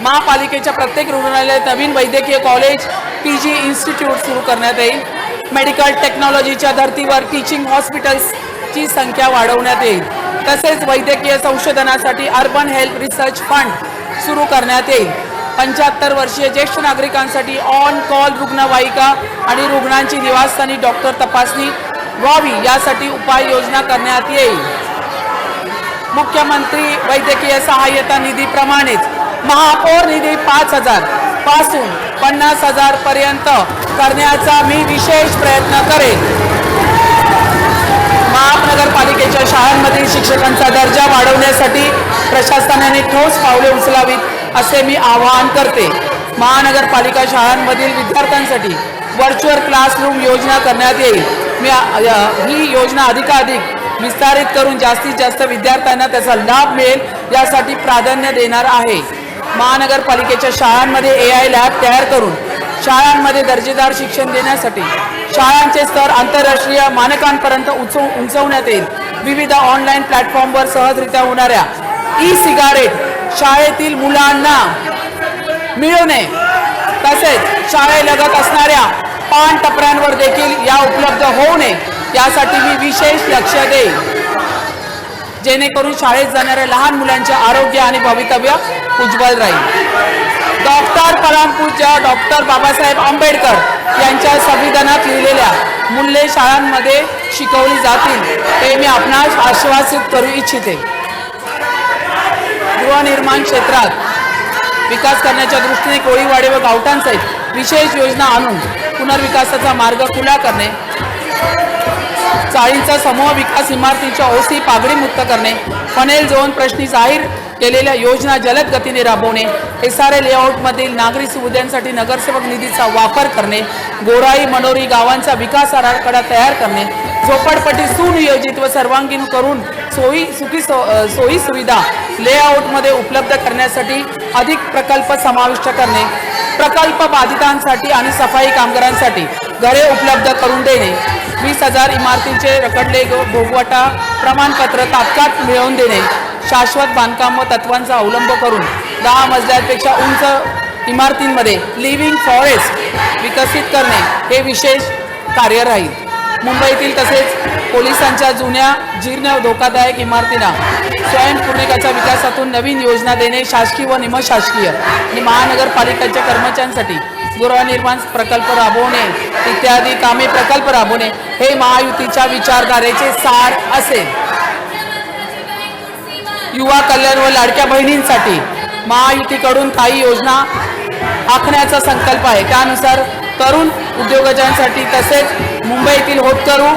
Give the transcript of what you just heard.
महापालिकेच्या प्रत्येक रुग्णालयात नवीन वैद्यकीय कॉलेज पीजी इन्स्टिट्यूट सुरू करण्यात येईल। मेडिकल टेक्नॉलॉजीच्या धर्तीवर टीचिंग हॉस्पिटल्सची संख्या वाढवण्यात येईल। तसेच वैद्यकीय संशोधनासाठी अर्बन हेल्थ रिसर्च फंड सुरू करण्यात येईल। 75 वर्षीय ज्येष्ठ नागरिकांसाठी ऑन कॉल रुग्णवाहिका आणि रुग्णांची निवासस्थानी डॉक्टर तपासणी व्हावी यासाठी उपाययोजना करण्यात येईल। मुख्यमंत्री वैद्यकीय सहाय्यता निधीप्रमाणेच महापौर निधी 5,000 पासून 50,000 पर्यंत करण्याचा मी विशेष प्रयत्न करेन। महानगरपालिकेच्या शाळांमधील शिक्षकांचा दर्जा वाढवण्यासाठी प्रशासनाने ठोस पावले उचलावीत असे मी आवाहन करते। महानगरपालिका शाळांमधील विद्यार्थ्यांसाठी व्हर्च्युअल क्लासरूम योजना करण्यात येईल। मी ही योजना अधिकाधिक विस्तारित करून जास्तीत जास्त विद्यार्थ्यांना त्याचा लाभ मिळेल यासाठी प्राधान्य देणार आहे। महानगरपालिकेच्या शाळांमध्ये AI लॅब तयार करून शाळांमध्ये दर्जेदार शिक्षण देण्यासाठी शाळांचे स्तर आंतरराष्ट्रीय मानकांपर्यंत उंचवण्यात येईल। विविध ऑनलाईन प्लॅटफॉर्मवर सहजरित्या होणाऱ्या ई-सिगारेट शाळेतील मुलांना मिळू नये, तसेच शाळेलगत असणाऱ्या पान टपऱ्यांवर देखील या उपलब्ध होऊ नये यासाठी मी विशेष लक्ष देईन, जेणेकरून शाळेत जाणाऱ्या लहान मुलांच्या आरोग्य आणि भवितव्य उज्ज्वल राहील। डॉक्टर परमपूज्य डॉक्टर बाबासाहेब आंबेडकर यांच्या संविधानात लिहिलेल्या मूल्ये शाळांमध्ये शिकवली जातील हे मी आपणास आश्वासित करू इच्छिते। गृहनिर्माण क्षेत्रात विकास करण्याच्या दृष्टीने कोळीवाडे व गावठाणसहित विशेष योजना आणून पुनर्विकासाचा मार्ग खुला करणे, चाळींचा समूह विकास इमारतींच्या OC पागडी मुक्त करणे, पनेल झोन प्रश्नी जाहीर केलेल्या योजना जलद गतीने राबवणे, SRA लेआउटमधील नागरी सुविधांसाठी नगरसेवक निधीचा वापर करणे, गोराई मनोरी गावांचा विकास आराखडा तयार करणे, झोपडपट्टी सुनियोजित व सर्वांगीण करून सोयी सुविधा लेआउटमध्ये उपलब्ध करण्यासाठी अधिक प्रकल्प समाविष्ट करणे, प्रकल्प बाधितांसाठी आणि सफाई कामगारांसाठी घरे उपलब्ध करून देणे, 20,000 इमारतींचे रखडले भोगवटा प्रमाणपत्र तात्काळ मिळवून देणे, शाश्वत बांधकाम व तत्वांचा अवलंब करून 10 मजल्यांपेक्षा उंच इमारतींमध्ये लिव्हिंग फॉरेस्ट विकसित करणे हे विशेष कार्य राहील। मुंबईतील तसेच पोलिसांच्या जुन्या जीर्ण धोकादायक इमारतींना स्वयंपूर्णतेच्या विकासातून नवीन योजना देणे, शासकीय व निमशासकीय आणि महानगरपालिकेच्या कर्मचाऱ्यांसाठी गृहनिर्माण प्रकल्प राबवणे इत्यादी कामे प्रकल्प राबवणे हे महायुतीच्या विचारधारेचे सार असेल। युवा कल्याण व लाडक्या बहिणींसाठी महायुतीकडून काही योजना आखण्याचा संकल्प आहे। त्यानुसार तरुण उद्योजकांसाठी तसेच मुंबईतील होतकरू